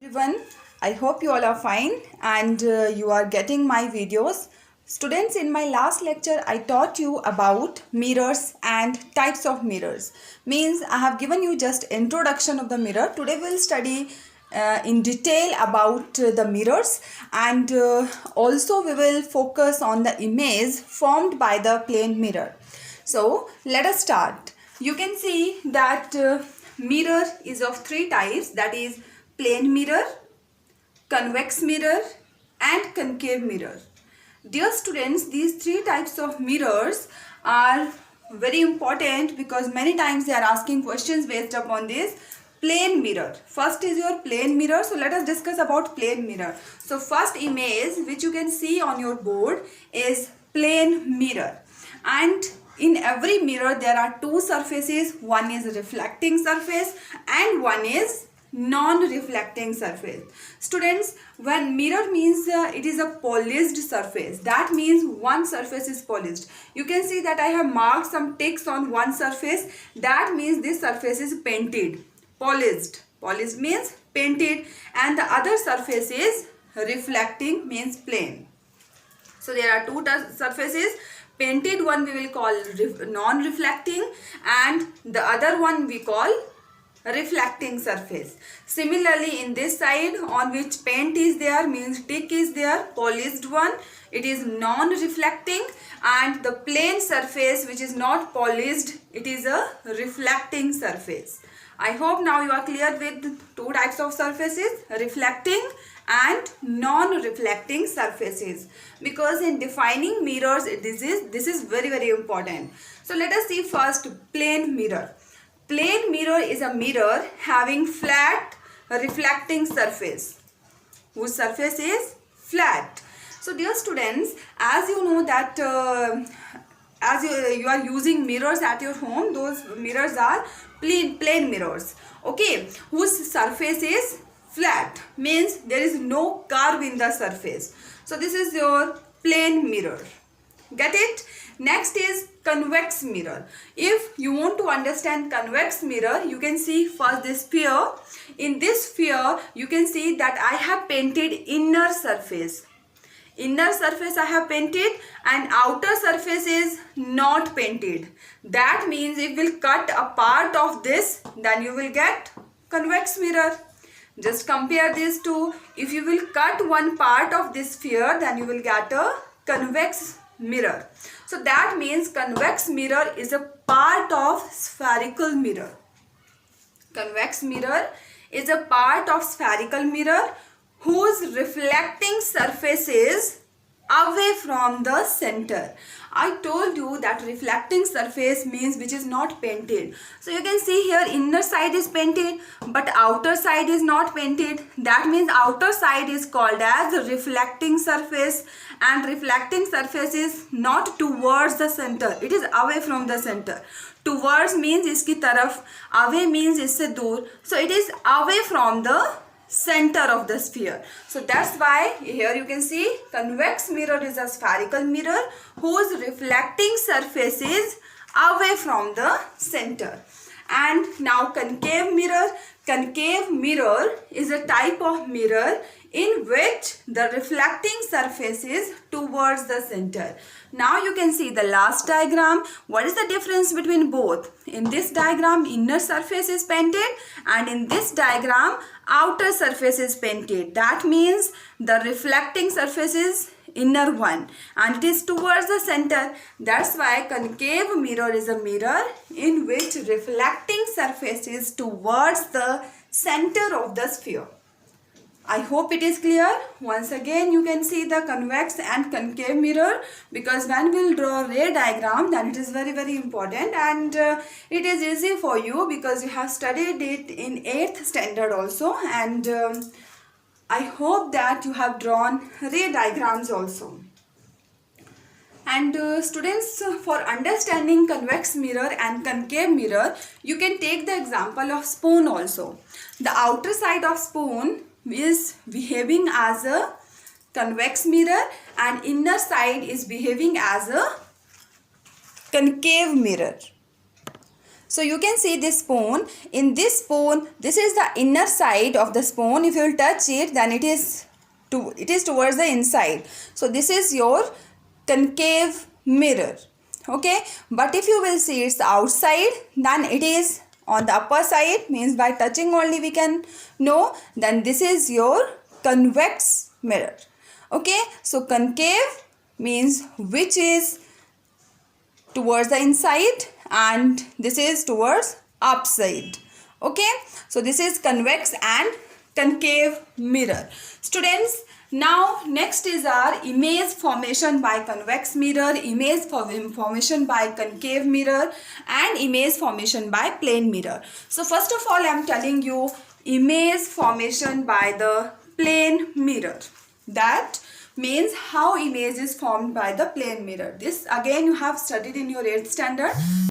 Everyone, I hope you all are fine and you are getting my videos. Students, in my last lecture I taught you about mirrors and types of mirrors. Means I have given you just introduction of the mirror. Today we will study in detail about the mirrors, and also we will focus on the image formed by the plane mirror. So let us start. You can see that mirror is of three types, that is plane mirror, convex mirror and concave mirror. Dear students, these three types of mirrors are very important because many times they are asking questions based upon this. Plane mirror. First is your plane mirror. So let us discuss about plane mirror. So first image which you can see on your board is plane mirror. And in every mirror there are two surfaces. One is reflecting surface and one is non-reflecting surface. Students, when mirror means it is a polished surface, that means one surface is polished. You can see that I have marked some ticks on one surface. That means this surface is painted. Polished means painted, and the other surface is reflecting, means plain. So there are two surfaces. Painted one we will call non-reflecting and the other one we call reflecting surface. Similarly, in this side on which paint is there, means tick is there, polished one, it is non-reflecting, and the plain surface which is not polished, it is a reflecting surface. I hope now you are clear with two types of surfaces, reflecting and non-reflecting surfaces, because in defining mirrors this is very important. So let us see first plane mirror. Plane mirror is a mirror having flat reflecting surface, whose surface is flat. So dear students, as you know that as you are using mirrors at your home, those mirrors are plane mirrors, okay, whose surface is flat, means there is no curve in the surface. So this is your plane mirror. Get it? Next is convex mirror. If you want to understand convex mirror, you can see first this sphere. In this sphere, you can see that I have painted inner surface. Inner surface I have painted and outer surface is not painted. That means if you will cut a part of this, then you will get convex mirror. Just compare these two. If you will cut one part of this sphere, then you will get a convex mirror. So that means convex mirror is a part of spherical mirror. Convex mirror is a part of spherical mirror whose reflecting surface is away from the center. I told you that reflecting surface means which is not painted. So you can see here inner side is painted but outer side is not painted. That means outer side is called as reflecting surface, and reflecting surface is not towards the center, it is away from the center. Towards means iski taraf, away means isse dur. So it is away from the center of the sphere. So that's why here you can see convex mirror is a spherical mirror whose reflecting surface is away from the center. And now concave mirror. Concave mirror is a type of mirror in which the reflecting surface is towards the center. Now you can see the last diagram. What is the difference between both? In this diagram, inner surface is painted, and in this diagram, outer surface is painted. That means the reflecting surface is inner one and it is towards the center. That's why concave mirror is a mirror in which reflecting surface is towards the center of the sphere. I hope it is clear. Once again you can see the convex and concave mirror, because when we will draw ray diagram, then it is very important, and it is easy for you because you have studied it in 8th standard also, and I hope that you have drawn ray diagrams also. And students, for understanding convex mirror and concave mirror, you can take the example of spoon also. The outer side of spoon is behaving as a convex mirror and inner side is behaving as a concave mirror. So you can see this spoon. In this spoon, this is the inner side of the spoon. If you will touch it, then it is towards the inside. So this is your concave mirror. Okay, but if you will see its outside, then it is on the upper side, means by touching only we can know. Then this is your convex mirror. Okay, so concave means which is towards the inside, and this is towards upside. Okay, so this is convex and concave mirror. Students, now next is our image formation by convex mirror, image formation by concave mirror, and image formation by plane mirror. So first of all, I am telling you image formation by the plane mirror. That means how image is formed by the plane mirror. This again you have studied in your 8th standard.